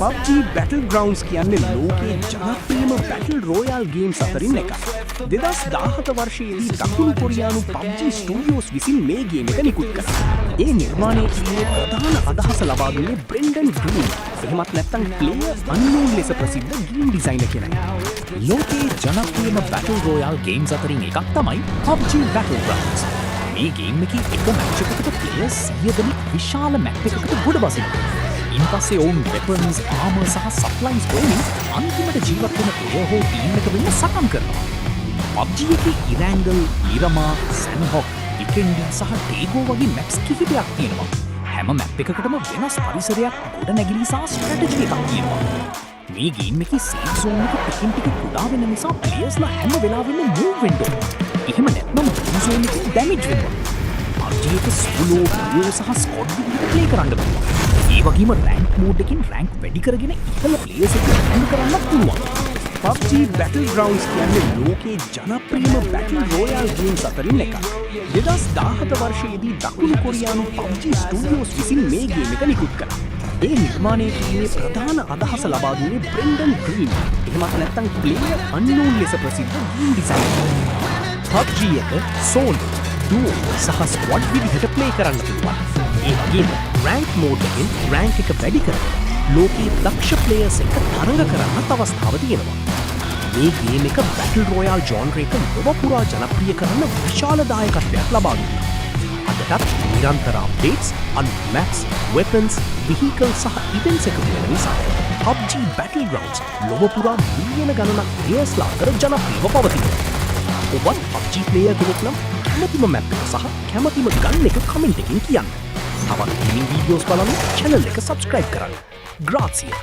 PUBG Battlegrounds කියන්නේ ලෝකයේ ජනප්‍රියම battle රොයාල් games අතරින් එකක්. 2017 වර්ෂයේදී දකුණු කොරියානු PUBG ස්ටුඩියෝස් විසින් මේ ගේම් එක නිකුත් කළා. ඒ නිර්මාණය කිරීමේ ප්‍රධාන අදහස ලබා දුන්නේ බ්‍රෙන්ඩන් ග්‍රීන්. එහෙමත් නැත්නම් ප්ලේයර් අන්නෝන් ලෙස ප්‍රසිද්ධ ගේම් ඩිසයිනර් කෙනෙක්. ලෝකයේ ජනප්‍රියම බැටල් රොයාල් ගේම්ස් අතරින් එකක් තමයි PUBG Battlegrounds. මේ ගේම් එකේ එක මැච් එකකට ප්ලේයර්ස් 100 දෙනෙක් විශාල මැප් එකකට ගොඩ බසිනවා. ඉන්පස්සේ ඔවුන් වෙපන්ස්, ආමර් සහ සප්ලයිස් ගොනින් අන්තිමට ජීවත් වෙන ප්ලේයර් හෝ ටීම් එක වෙන්න සටන් කරනවා. PUBG එකේ ඉරැංගල්, ඉරමා, සැන්හොක්, විකෙන්ඩි සහ ටේගෝ වගේ මැප්ස් කිහිපයක් තියෙනවා. හැම මැප් එකකටම වෙනස් පරිසරයක්, ගොඩනැගිලි සහ ස්ට්‍රැටජි එකක් තියෙනවා. මේ ගේම් එකේ සේෆ් සෝන් එක ටිකින් ටික කුඩා වෙන නිසා ප්ලේයර්ස්ලා හැම වෙලාවෙම මූව් වෙන්න ඕන. එහෙම නැත්නම් ගේම් සෝන් එකේ ඩැමේජ් වෙනවා. PUBG එක සෝලෝ, ඩුවෝ සහ ස්ක්වොඩ් විදිහට ප්ලේ කරන්න පුළුවන්. ඒ වගේම රැන්ක් මෝඩ් එකකින් රැන්ක් වැඩි කරගෙන ඉහළ ප්ලේයර්ස් එක්ක රැන්ක් කරන්නත් පුළුවන්. PUBG Battlegrounds කියන්නේ ලෝකයේ ජනප්‍රියම බැටල් රොයාල් ගේම්ස් අතරින් එකක්. 2017 වර්ෂයේදී දකුණු කොරියානු PUBG ස්ටුඩියෝස් විසින් මේ ගේම් එක නිකුත් කළා. ඒ නිර්මාණය කිරීමේ ප්‍රධාන අදහස ලබා දුන්නේ බ්‍රෙන්ඩන් ග්‍රීන්. එහෙමත් නැත්නම් ප්ලේයර් අන්නෝන් ලෙස ප්‍රසිද්ධ ගේම් ඩිසයිනර්. PUBG එක සෝලෝ, ඩුවෝ සහ ස්ක්වොඩ් විදිහට ප්ලේ කරන්න පුළුවන්. ඒ වගේම රැන්ක් මෝඩ් එකෙන් රැන්ක් එක වැඩි කරගෙන ලෝකයේ දක්ෂ ප්ලේයර්ස් එක්ක තරඟ කරන්නත් අවස්ථාව තියෙනවා. මේ ගේම් එක බැටල් රොයාල් ජෝනර් එක ලොව පුරා ජනප්‍රිය කරන විශාල දායකත්වයක් ලබා දුන්නා. අදටත් නිරන්තර අප්ඩේට්ස්, අලුත් මැප්ස්, වෙපන්ස්, විහිකල්ස් සහ ඉවෙන්ට්ස් එකතු වෙන නිසා PUBG Battlegrounds ලොව පුරා මිලියන ගණනක් ප්ලේයර්ස්ලා අතර ජනප්‍රියව පවතිනවා. ඔබත් PUBG ප්ලේයර් කෙනෙක් නම් කැමතිම මැප් එක සහ කැමතිම ගන් එක කමෙන්ට් එකකින් කියන්න. තවත් ගේමින් වීඩියෝස් බලන්න channel එක subscribe කරන්න. Grazie!